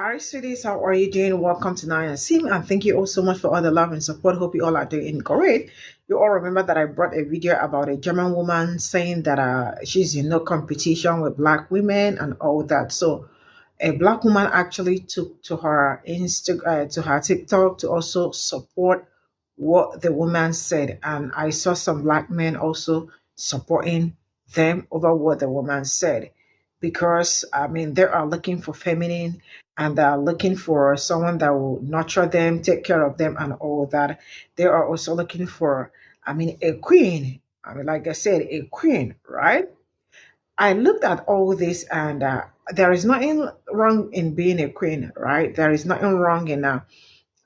Hi, sweeties. How are you doing? Welcome to Nine and Sim, and thank you all so much for all the love and support. Hope you all are doing great. You all remember that I brought a video about a German woman saying that she's in no competition with black women and all that. So, a black woman actually took to her to her TikTok to also support what the woman said, and I saw some black men also supporting them over what the woman said because I mean they are looking for feminine and they are looking for someone that will nurture them, take care of them, and all that. They are also looking for, I mean, a queen. I mean, like I said, a queen, right? I looked at all this, and there is nothing wrong in being a queen, right? There is nothing wrong in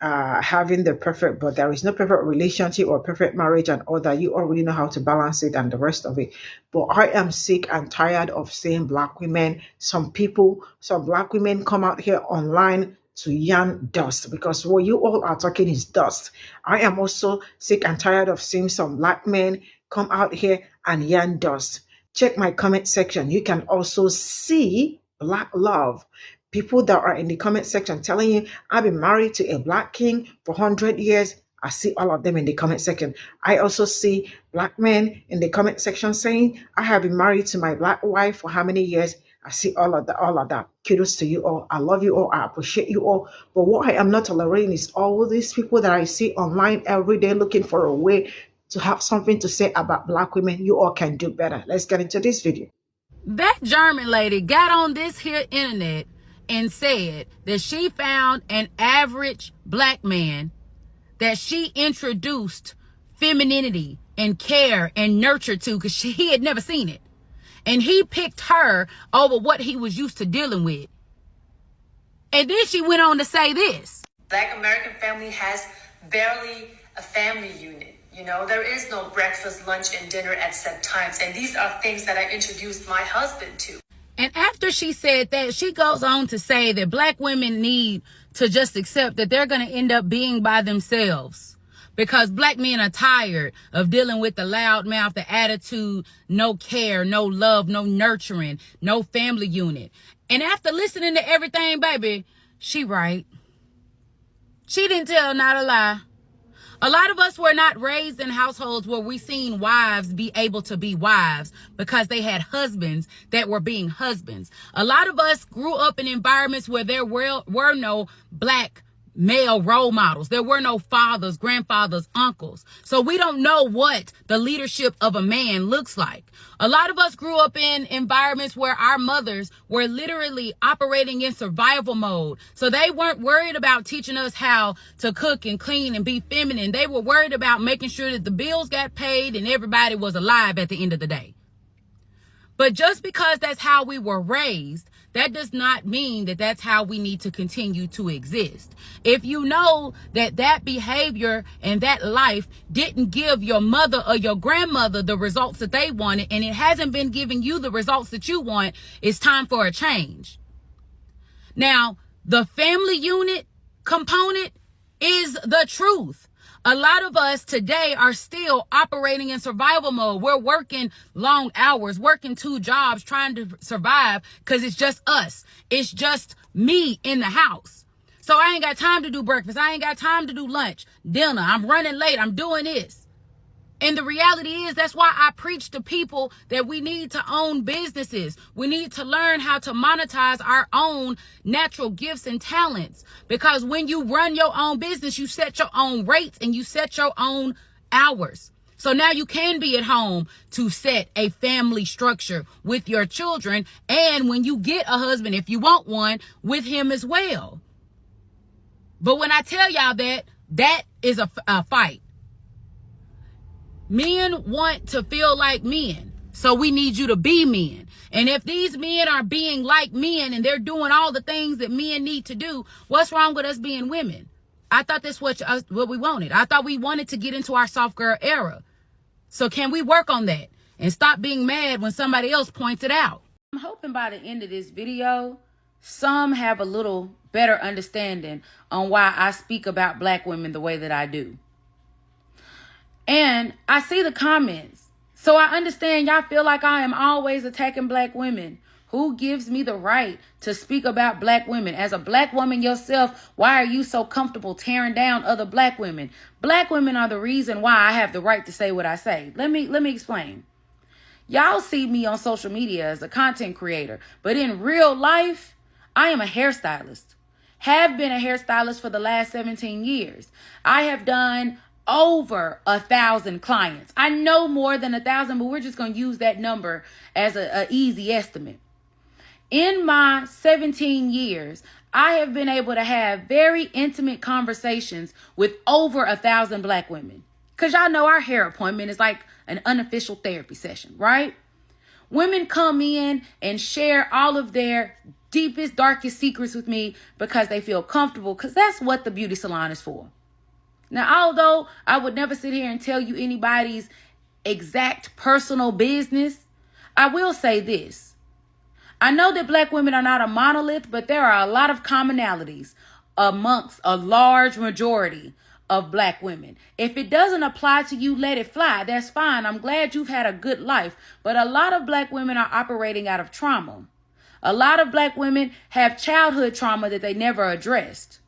having the perfect, but there is no perfect relationship or perfect marriage and all that. You already know how to balance it and the rest of it. But I am sick and tired of seeing black women, some black women come out here online to yarn dust because what you all are talking is dust. I am also sick and tired of seeing some black men come out here and yarn dust. Check my comment section. You can also see black love. People that are in the comment section telling you, I've been married to a black king for 100 years. I see all of them in the comment section. I also see black men in the comment section saying, I have been married to my black wife for how many years? I see all of that. Kudos to you all. I love you all. I appreciate you all. But what I am not tolerating is all these people that I see online every day looking for a way to have something to say about black women. You all can do better. Let's get into this video. That German lady got on this here internet and said that she found an average black man that she introduced femininity and care and nurture to because he had never seen it. And he picked her over what he was used to dealing with. And then she went on to say this. Black American family has barely a family unit. You know, there is no breakfast, lunch, and dinner at set times. And these are things that I introduced my husband to. And after she said that, she goes on to say that black women need to just accept that they're going to end up being by themselves because black men are tired of dealing with the loud mouth, the attitude, no care, no love, no nurturing, no family unit. And after listening to everything, baby, she right. She didn't tell not a lie. A lot of us were not raised in households where we seen wives be able to be wives because they had husbands that were being husbands. A lot of us grew up in environments where there were no black male role models. There were no fathers, grandfathers, uncles. So we don't know what the leadership of a man looks like. A lot of us grew up in environments where our mothers were literally operating in survival mode. So they weren't worried about teaching us how to cook and clean and be feminine. They were worried about making sure that the bills got paid and everybody was alive at the end of the day. But just because that's how we were raised, that does not mean that that's how we need to continue to exist. If you know that that behavior and that life didn't give your mother or your grandmother the results that they wanted, and it hasn't been giving you the results that you want, it's time for a change. Now, the family unit component is the truth. A lot of us today are still operating in survival mode. We're working long hours, working 2 jobs, trying to survive because it's just us. It's just me in the house. So I ain't got time to do breakfast. I ain't got time to do lunch, dinner. I'm running late. I'm doing this. And the reality is that's why I preach to people that we need to own businesses. We need to learn how to monetize our own natural gifts and talents. Because when you run your own business, you set your own rates and you set your own hours. So now you can be at home to set a family structure with your children. And when you get a husband, if you want one, with him as well. But when I tell y'all that is a fight. Men want to feel like men, so we need you to be men. And if these men are being like men and they're doing all the things that men need to do, what's wrong with us being women? I thought that's what we wanted. I thought we wanted to get into our soft girl era. So can we work on that and stop being mad when somebody else points it out? I'm hoping by the end of this video, some have a little better understanding on why I speak about black women the way that I do. And I see the comments. So I understand y'all feel like I am always attacking black women Who gives me the right to speak about black women? As a black woman yourself, why are you so comfortable tearing down other black women? Black women are the reason why I have the right to say what I say. Let me explain. Y'all see me on social media as a content creator, but in real life, I am a hairstylist. Have been a hairstylist for the last 17 years. I have done over 1,000 clients. I know more than 1,000, but we're just going to use that number as an easy estimate. In my 17 years, I have been able to have very intimate conversations with over 1,000 black women. Because y'all know our hair appointment is like an unofficial therapy session, right? Women come in and share all of their deepest, darkest secrets with me because they feel comfortable, because that's what the beauty salon is for. Now, although I would never sit here and tell you anybody's exact personal business, I will say this. I know that black women are not a monolith, but there are a lot of commonalities amongst a large majority of black women. If it doesn't apply to you, let it fly. That's fine. I'm glad you've had a good life. But a lot of black women are operating out of trauma. A lot of black women have childhood trauma that they never addressed.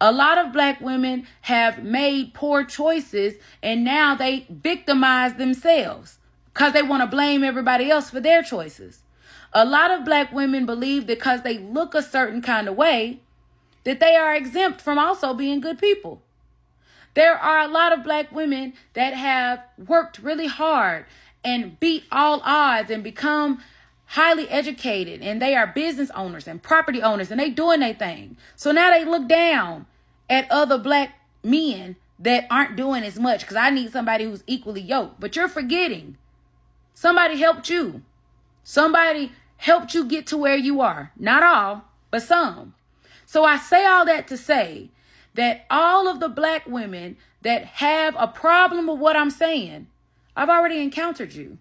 A lot of black women have made poor choices and now they victimize themselves because they want to blame everybody else for their choices. A lot of black women believe that because they look a certain kind of way, that they are exempt from also being good people. There are a lot of black women that have worked really hard and beat all odds and become highly educated, and they are business owners and property owners, and they doing their thing. So now they look down at other black men that aren't doing as much because I need somebody who's equally yoked. But you're forgetting somebody helped you. Somebody helped you get to where you are. Not all, but some. So I say all that to say that all of the black women that have a problem with what I'm saying, I've already encountered you.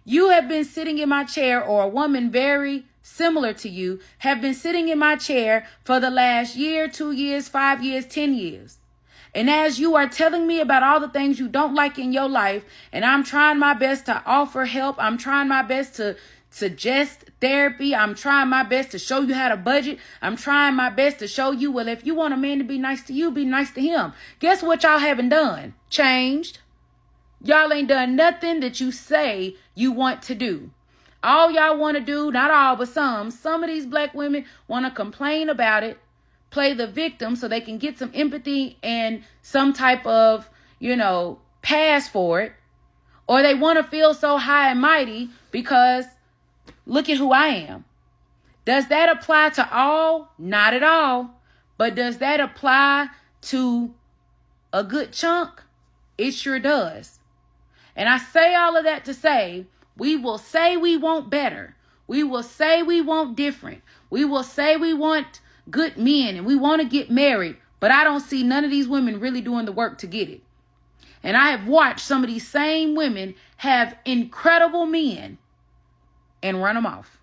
You have been sitting in my chair, or a woman very similar to you have been sitting in my chair for the last year, 2 years, 5 years, 10 years. And as you are telling me about all the things you don't like in your life, and I'm trying my best to offer help, I'm trying my best to suggest therapy, I'm trying my best to show you how to budget, I'm trying my best to show you, well, if you want a man to be nice to you, be nice to him. Guess what y'all haven't done? Changed. Y'all ain't done nothing that you say you want to do. All y'all want to do, not all, but some of these black women want to complain about it, play the victim so they can get some empathy and some type of, pass for it. Or they want to feel so high and mighty because look at who I am. Does that apply to all? Not at all. But does that apply to a good chunk? It sure does. And I say all of that to say, we will say we want better. We will say we want different. We will say we want good men and we want to get married. But I don't see none of these women really doing the work to get it. And I have watched some of these same women have incredible men and run them off.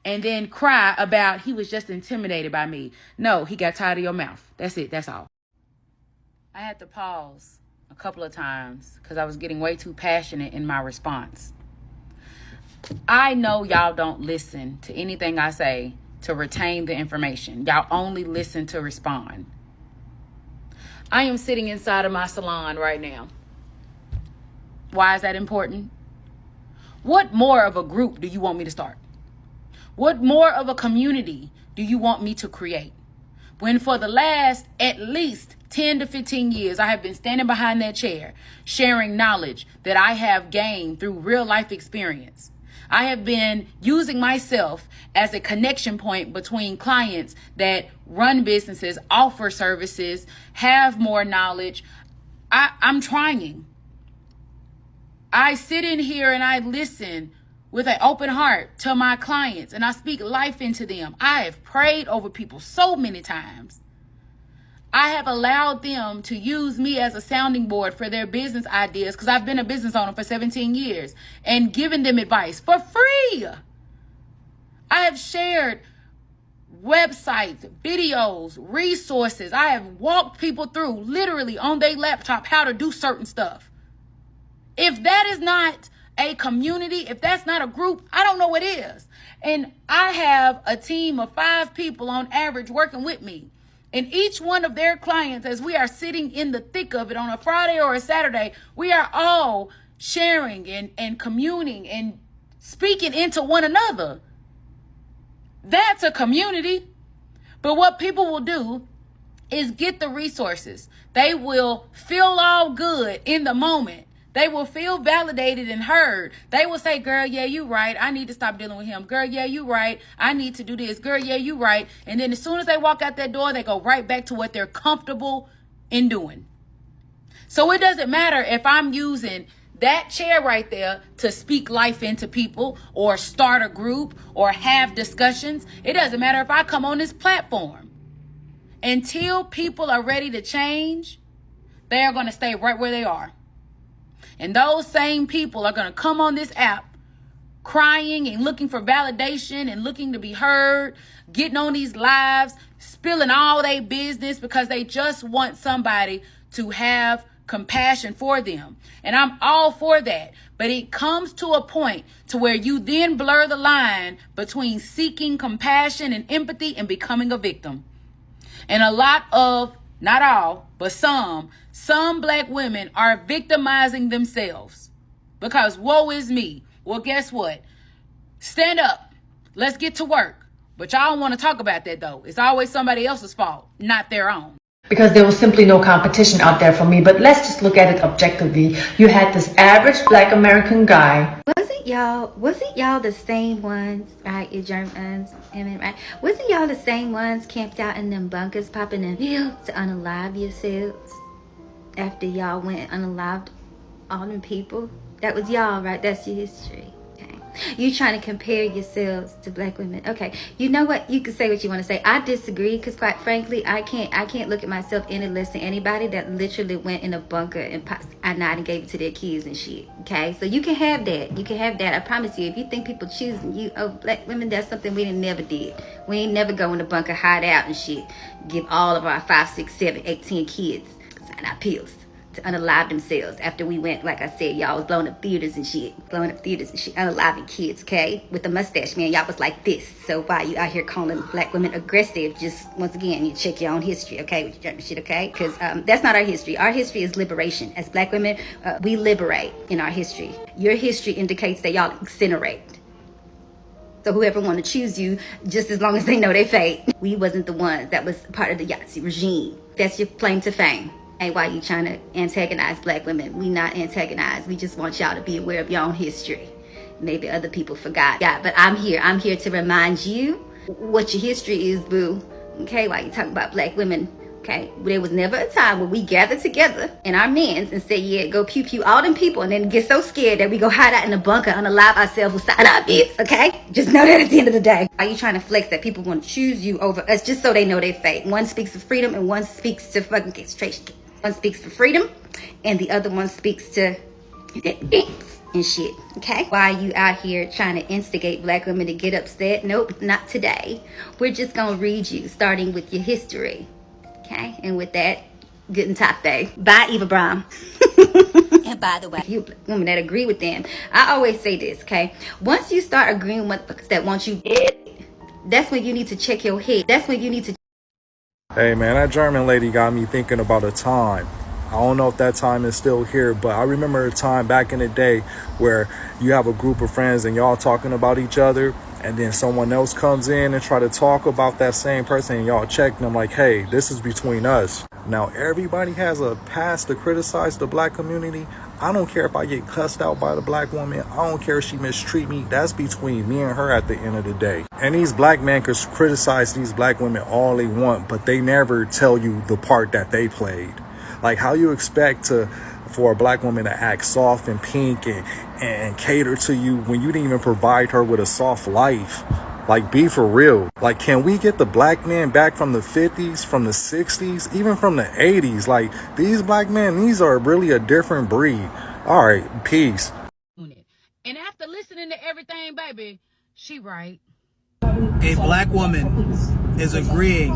And then cry about he was just intimidated by me. No, he got tired of your mouth. That's it. That's all. I had to pause a couple of times because I was getting way too passionate in my response. I know y'all don't listen to anything I say to retain the information. Y'all only listen to respond. I am sitting inside of my salon right now. Why is that important? What more of a group do you want me to start? What more of a community do you want me to create? When for the last at least 10 to 15 years, I have been standing behind that chair, sharing knowledge that I have gained through real life experience. I have been using myself as a connection point between clients that run businesses, offer services, have more knowledge. I'm trying. I sit in here and I listen with an open heart to my clients and I speak life into them. I have prayed over people so many times. I have allowed them to use me as a sounding board for their business ideas because I've been a business owner for 17 years and given them advice for free. I have shared websites, videos, resources. I have walked people through literally on their laptop how to do certain stuff. If that is not a community, if that's not a group, I don't know what is. And I have a team of 5 people on average working with me. And each one of their clients, as we are sitting in the thick of it on a Friday or a Saturday, we are all sharing and communing and speaking into one another. That's a community. But what people will do is get the resources. They will feel all good in the moment. They will feel validated and heard. They will say, girl, yeah, you right. I need to stop dealing with him. Girl, yeah, you right. I need to do this. Girl, yeah, you right. And then as soon as they walk out that door, they go right back to what they're comfortable in doing. So it doesn't matter if I'm using that chair right there to speak life into people or start a group or have discussions. It doesn't matter if I come on this platform. Until people are ready to change, they are going to stay right where they are. And those same people are going to come on this app crying and looking for validation and looking to be heard, getting on these lives, spilling all their business because they just want somebody to have compassion for them. And I'm all for that. But it comes to a point to where you then blur the line between seeking compassion and empathy and becoming a victim. And a lot of, not all, but some black women are victimizing themselves because woe is me. Well, guess what? Stand up. Let's get to work. But y'all don't want to talk about that, though. It's always somebody else's fault, not their own. Because there was simply no competition out there for me. But let's just look at it objectively. You had this average black American guy. Wasn't y'all the same ones, right? You Germans, right? Wasn't y'all the same ones camped out in them bunkers popping in to unalive yourselves after y'all went and unalived all them people? That was y'all, right? That's your history. Okay. You trying to compare yourselves to black women. Okay. You know what? You can say what you want to say. I disagree because quite frankly, I can't look at myself any less than anybody that literally went in a bunker and popped cyanide and gave it to their kids and shit. Okay. So you can have that. You can have that. I promise you. If you think people choosing you, oh, black women, that's something we never did. We ain't never go in the bunker, hide out and shit. Give all of our 5, 6, 7, 8, 10 kids cyanide pills to unalive themselves after we went, like I said, y'all was blowing up theaters and shit, unaliving kids, okay, with the mustache, man, y'all was like this. So why you out here calling black women aggressive? Just once again, you check your own history, okay, with your German shit, okay, because that's not our history. Our history is liberation. As black women, we liberate in our history. Your history indicates that y'all incinerate. So whoever want to choose you, just as long as they know their fate. We wasn't the ones that was part of the Yahtzee regime. That's your claim to fame. Hey, why you trying to antagonize black women? We not antagonized. We just want y'all to be aware of your own history. Maybe other people forgot. Yeah, but I'm here to remind you what your history is, boo. Okay, why you talking about black women? Okay, there was never a time when we gathered together in our men's and said, yeah, go pew pew all them people and then get so scared that we go hide out in the bunker, unalive ourselves with cyanide bits, okay? Just know that at the end of the day. Why you trying to flex that people want to choose you over us just so they know their fate? One speaks of freedom and one speaks to fucking concentration. One speaks for freedom and the other one speaks to and shit, okay? Why are you out here trying to instigate black women to get upset? Nope, not today. We're just gonna read you, starting with your history, okay? And with that, good and top day. Bye, Eva Braun. And by the way, you women that agree with them, I always say this, okay? Once you start agreeing with motherfuckers that want you dead, that's when you need to check your head. That's when you need to. Hey man, that German lady got me thinking about a time. I don't know if that time is still here, but I remember a time back in the day where you have a group of friends and y'all talking about each other, and then someone else comes in and try to talk about that same person, and y'all check them like, hey, this is between us. Now everybody has a pass to criticize the black community. I don't care if I get cussed out by the black woman. I don't care if she mistreat me. That's between me and her at the end of the day. And these black men can criticize these black women all they want, but they never tell you the part that they played. Like, how you expect for a black woman to act soft and pink and cater to you when you didn't even provide her with a soft life? Like, be for real. Like, can we get the black men back from the 50s, from the 60s, even from the 80s? Like, these black men, these are really a different breed. All right, peace. And after listening to everything, baby, she right. A black woman is agreeing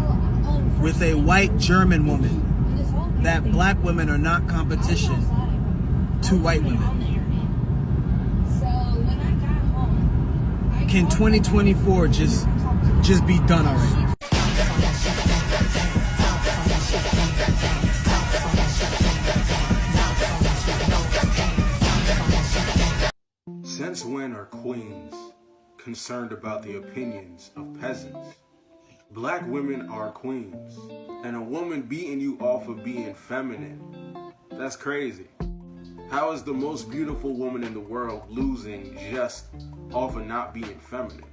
with a white German woman that black women are not competition to white women. can 2024 just be done already? Since when are queens concerned about the opinions of peasants? Black women are queens, and a woman beating you off of being feminine, that's crazy. How is the most beautiful woman in the world losing just off of not being feminine?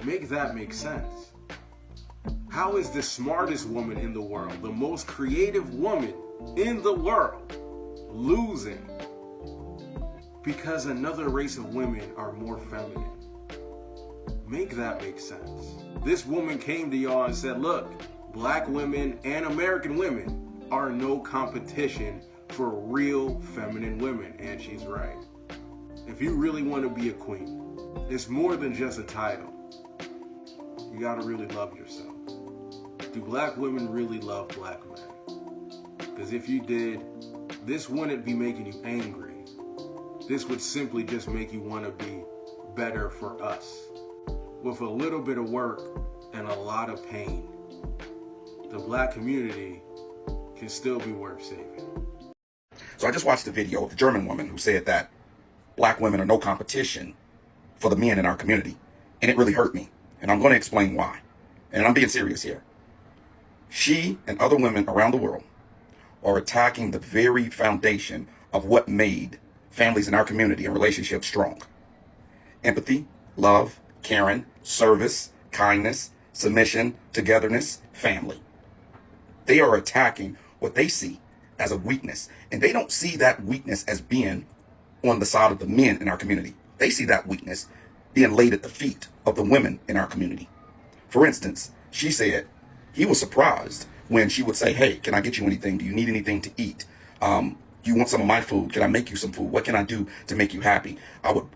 Make that make sense. How is the smartest woman in the world, the most creative woman in the world, losing because another race of women are more feminine? Make that make sense. This woman came to y'all and said, look, black women and American women are no competition for real feminine women, and she's right. If you really want to be a queen, it's more than just a title. You gotta really love yourself. Do black women really love black men? Because if you did, this wouldn't be making you angry. This would simply just make you want to be better for us. With a little bit of work and a lot of pain, the black community can still be worth saving. So I just watched a video of the German woman who said that black women are no competition for the men in our community. And it really hurt me. And I'm going to explain why. And I'm being serious here. She and other women around the world are attacking the very foundation of what made families in our community and relationships strong. Empathy, love, caring, service, kindness, submission, togetherness, family. They are attacking what they see as a weakness. And they don't see that weakness as being on the side of the men in our community. They see that weakness being laid at the feet of the women in our community. For instance, she said he was surprised when she would say, hey, can I get you anything? Do you need anything to eat? You want some of my food? Can I make you some food? What can I do to make you happy?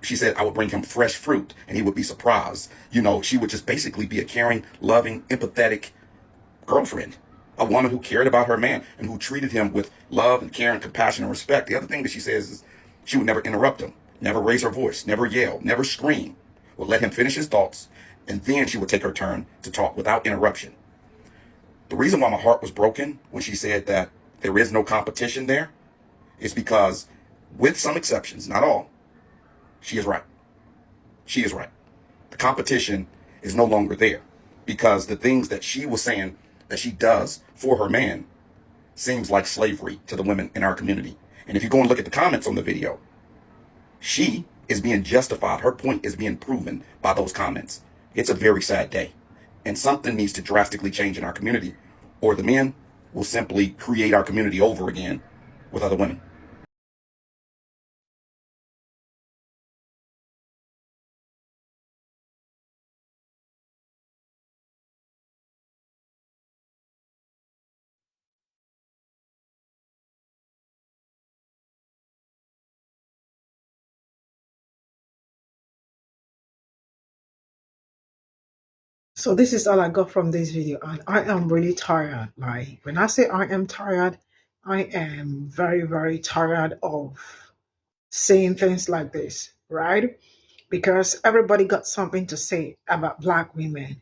She said I would bring him fresh fruit and he would be surprised. You know, she would just basically be a caring, loving, empathetic girlfriend. A woman who cared about her man and who treated him with love and care and compassion and respect. The other thing that she says is she would never interrupt him, never raise her voice, never yell, never scream. Would let him finish his thoughts, and then she would take her turn to talk without interruption. The reason why my heart was broken when she said that there is no competition there is because, with some exceptions, not all, she is right. She is right. The competition is no longer there because the things that she was saying that she does for her man seems like slavery to the women in our community. And if you go and look at the comments on the video, she is being justified. Her point is being proven by those comments. It's a very sad day. And something needs to drastically change in our community, or the men will simply create our community over again with other women. So this is all I got from this video, and I am really tired. Like, when I say I am tired, I am very, very tired of saying things like this, right? Because everybody got something to say about black women.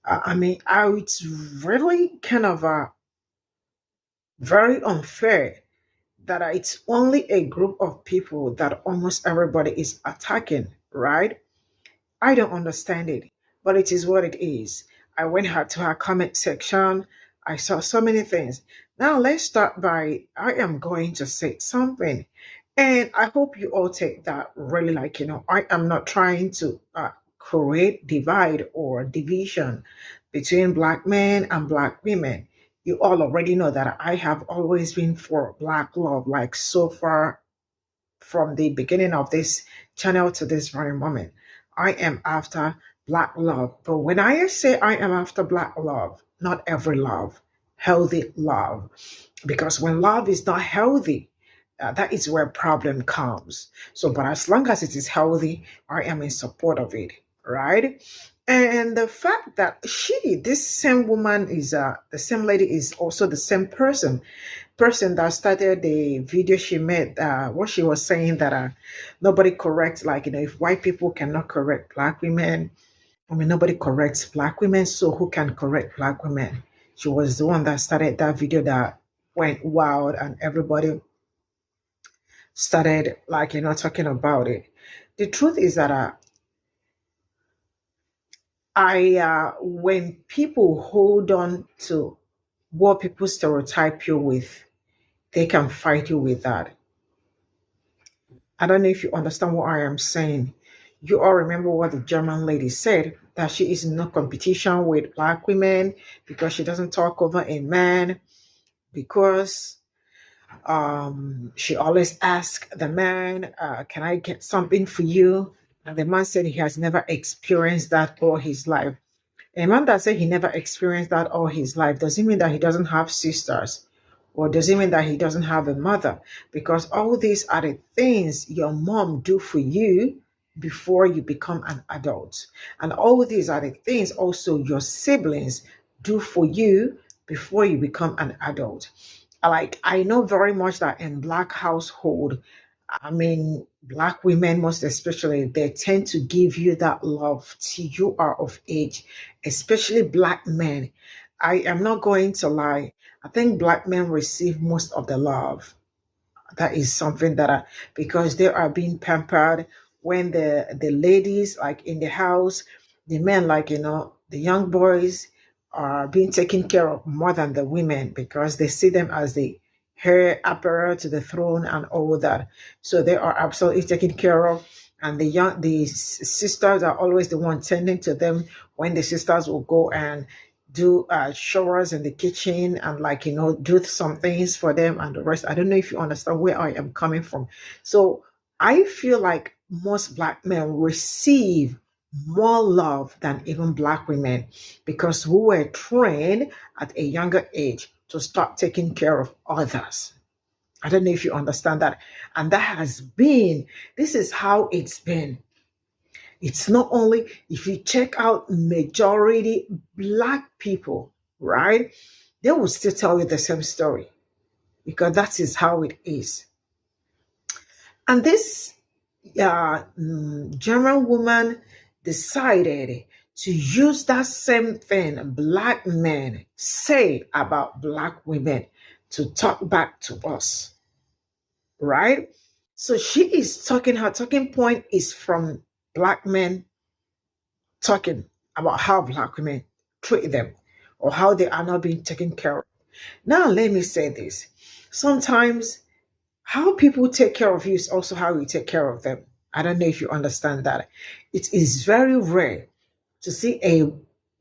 It's really kind of very unfair that it's only a group of people that almost everybody is attacking, right? I don't understand it, but it is what it is. I went to her comment section. I saw so many things. Now let's start by I am going to say something. And I hope you all take that really like, I am not trying to create divide or division between black men and black women. You all already know that I have always been for black love, like so far from the beginning of this channel to this very moment. I am after black love. But when I say I am after black love, not every love, healthy love. Because when love is not healthy, that is where problem comes. So, but as long as it is healthy, I am in support of it, right? And the fact that this same woman is the same lady is also the same person that started the video she made, what she was saying that nobody corrects, like, if white people cannot correct black women, I mean, nobody corrects black women, so who can correct black women? She was the one that started that video that went wild, and everybody started, like, talking about it. The truth is that when people hold on to what people stereotype you with, they can fight you with that. I don't know if you understand what I am saying. You all remember what the German lady said, that she is in no competition with black women because she doesn't talk over a man, because she always asks the man, can I get something for you? And the man said he has never experienced that all his life. A man that said he never experienced that all his life doesn't mean that he doesn't have sisters, or doesn't mean that he doesn't have a mother, because all these are the things your mom do for you before you become an adult. And all these are the things also your siblings do for you before you become an adult. Like, I know very much that in black household, I mean, black women, most especially, they tend to give you that love till you are of age, especially black men. I am not going to lie. I think black men receive most of the love. That is something that because they are being pampered, when the ladies, like in the house, the men, like, the young boys are being taken care of more than the women, because they see them as the heir apparent to the throne and all that. So they are absolutely taken care of. And the sisters are always the one tending to them, when the sisters will go and do showers in the kitchen, and, like, do some things for them and the rest. I don't know if you understand where I am coming from. So I feel like most black men receive more love than even black women, because we were trained at a younger age to start taking care of others. I don't know if you understand that. And this is how it's been. It's not only, if you check out majority black people, right? They will still tell you the same story, because that is how it is. And this German woman decided to use that same thing black men say about black women to talk back to us, right? So she is talking, her talking point is from black men talking about how black women treat them, or how they are not being taken care of. Now, let me say this. Sometimes how people take care of you is also how you take care of them. I don't know if you understand that. It is very rare to see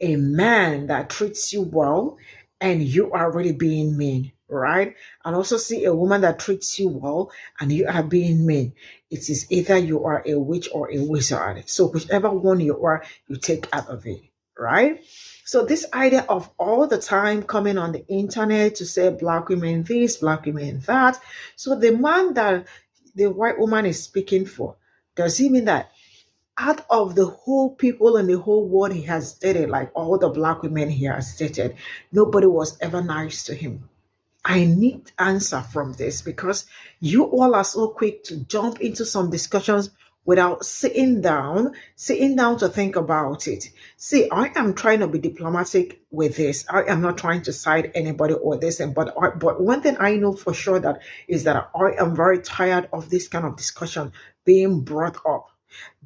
a man that treats you well and you are really being mean, right? And also see a woman that treats you well and you are being mean. It is either you are a witch or a wizard. So whichever one you are, you take out of it, right? So this idea of all the time coming on the internet to say black women this, black women that. So the man that the white woman is speaking for, does he mean that out of the whole people in the whole world he has dated, like all the black women he has dated, nobody was ever nice to him? I need answer from this, because you all are so quick to jump into some discussions without sitting down to think about it. See, I am trying to be diplomatic with this. I am not trying to side anybody or this, but one thing I know for sure that is that I am very tired of this kind of discussion being brought up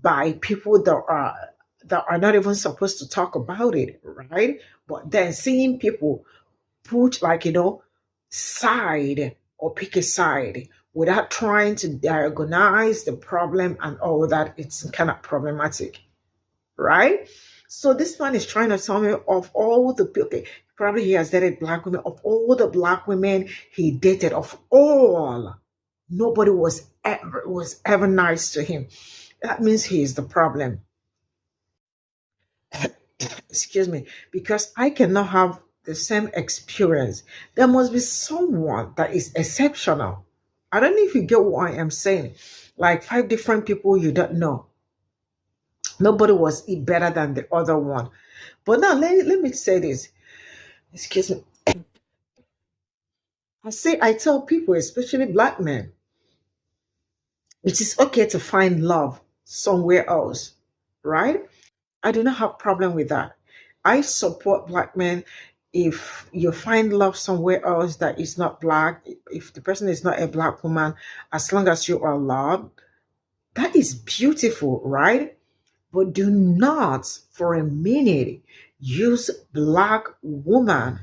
by people that are not even supposed to talk about it, right? But then seeing people put, like, side or pick a side without trying to diagnose the problem and all that, it's kind of problematic, right? So this man is trying to tell me, of all the people, okay, probably he has dated black women, of all the black women he dated, of all, nobody was ever nice to him. That means he is the problem. Excuse me, because I cannot have the same experience. There must be someone that is exceptional. I don't know if you get what I am saying. Like 5 different people you don't know. Nobody was better than the other one. But now let me say this. Excuse me. I tell people, especially black men, it is okay to find love somewhere else, right? I do not have problem with that. I support black men. If you find love somewhere else that is not black, if the person is not a black woman, as long as you are loved, that is beautiful, right? But do not for a minute use black woman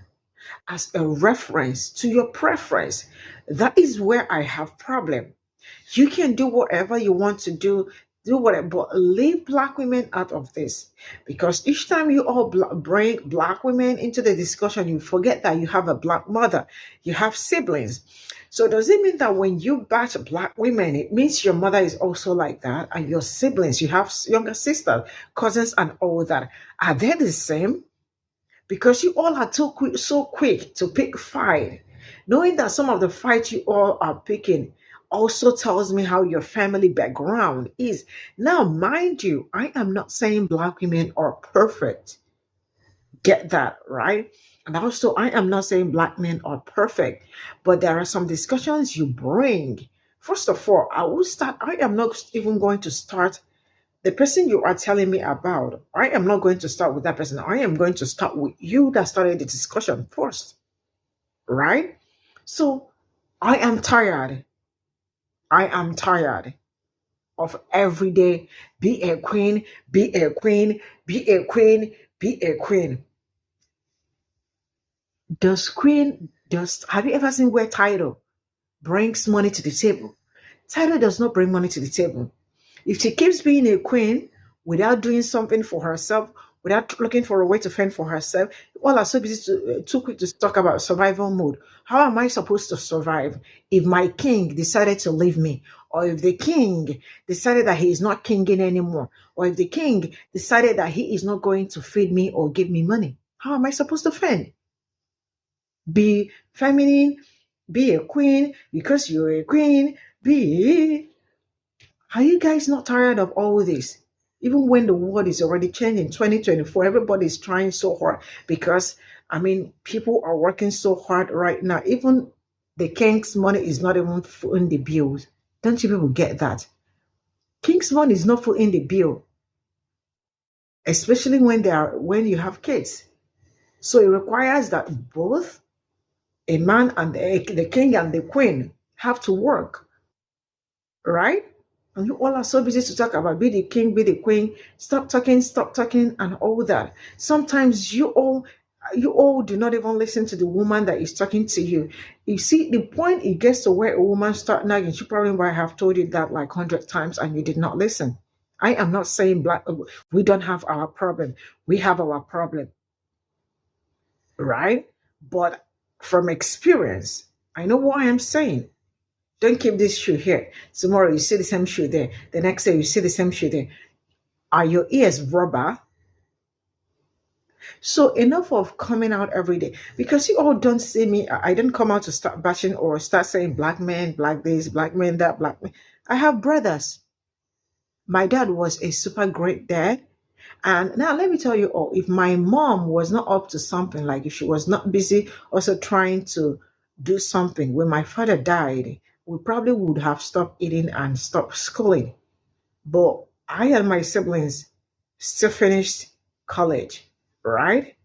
as a reference to your preference. That is where I have problem. You can do whatever you want to do whatever, but leave black women out of this, because each time you all bring black women into the discussion, you forget that you have a black mother, you have siblings. So does it mean that when you bash black women, it means your mother is also like that, and your siblings, you have younger sisters, cousins, and all that, are they the same? Because you all are too quick, so quick to pick fight, knowing that some of the fights you all are picking also tells me how your family background is. Now, mind you, I am not saying black women are perfect. Get that right? And also, I am not saying black men are perfect, but there are some discussions you bring. First of all, I am not even going to start the person you are telling me about. I am not going to start with that person. I am going to start with you that started the discussion first, right? So I am tired. I am tired of every day be a queen, be a queen, be a queen, be a queen. Have you ever seen where title brings money to the table? Title does not bring money to the table. If she keeps being a queen without doing something for herself, without looking for a way to fend for herself, all are so busy too quick to talk about survival mode. How am I supposed to survive if my king decided to leave me? Or if the king decided that he is not kinging anymore? Or if the king decided that he is not going to feed me or give me money? How am I supposed to fend? Be feminine, be a queen because you're a queen, be. Are you guys not tired of all this? Even when the world is already changing, 2024, everybody is trying so hard because, people are working so hard right now. Even the king's money is not even footing the bills. Don't you people get that? King's money is not footing the bill, especially when you have kids. So it requires that both a man and the king and the queen have to work, right? And you all are so busy to talk about be the king, be the queen. Stop talking, and all that. Sometimes you all do not even listen to the woman that is talking to you. You see, the point it gets to where a woman start nagging, she probably might have told you that like 100 times and you did not listen. I am not saying we don't have our problem. We have our problem, right? But from experience, I know what I am saying. Don't keep this shoe here. Tomorrow you see the same shoe there. The next day you see the same shoe there. Are your ears rubber? So enough of coming out every day. Because you all don't see me. I didn't come out to start bashing or start saying black men, black this, black men, that, black men. I have brothers. My dad was a super great dad. And now let me tell you all, if my mom was not up to something, like if she was not busy also trying to do something, when my father died, we probably would have stopped eating and stopped schooling. But I and my siblings still finished college, right?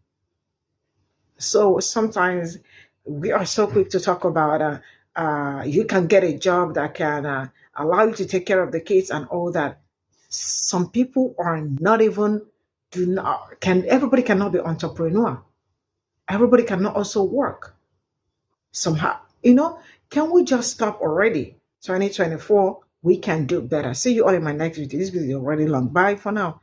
So sometimes we are so quick to talk about you can get a job that can allow you to take care of the kids and all that. Some people are not even everybody cannot be entrepreneur. Everybody cannot also work somehow. Can we just stop already? 2024, we can do better. See you all in my next video. This video is already long. Bye for now.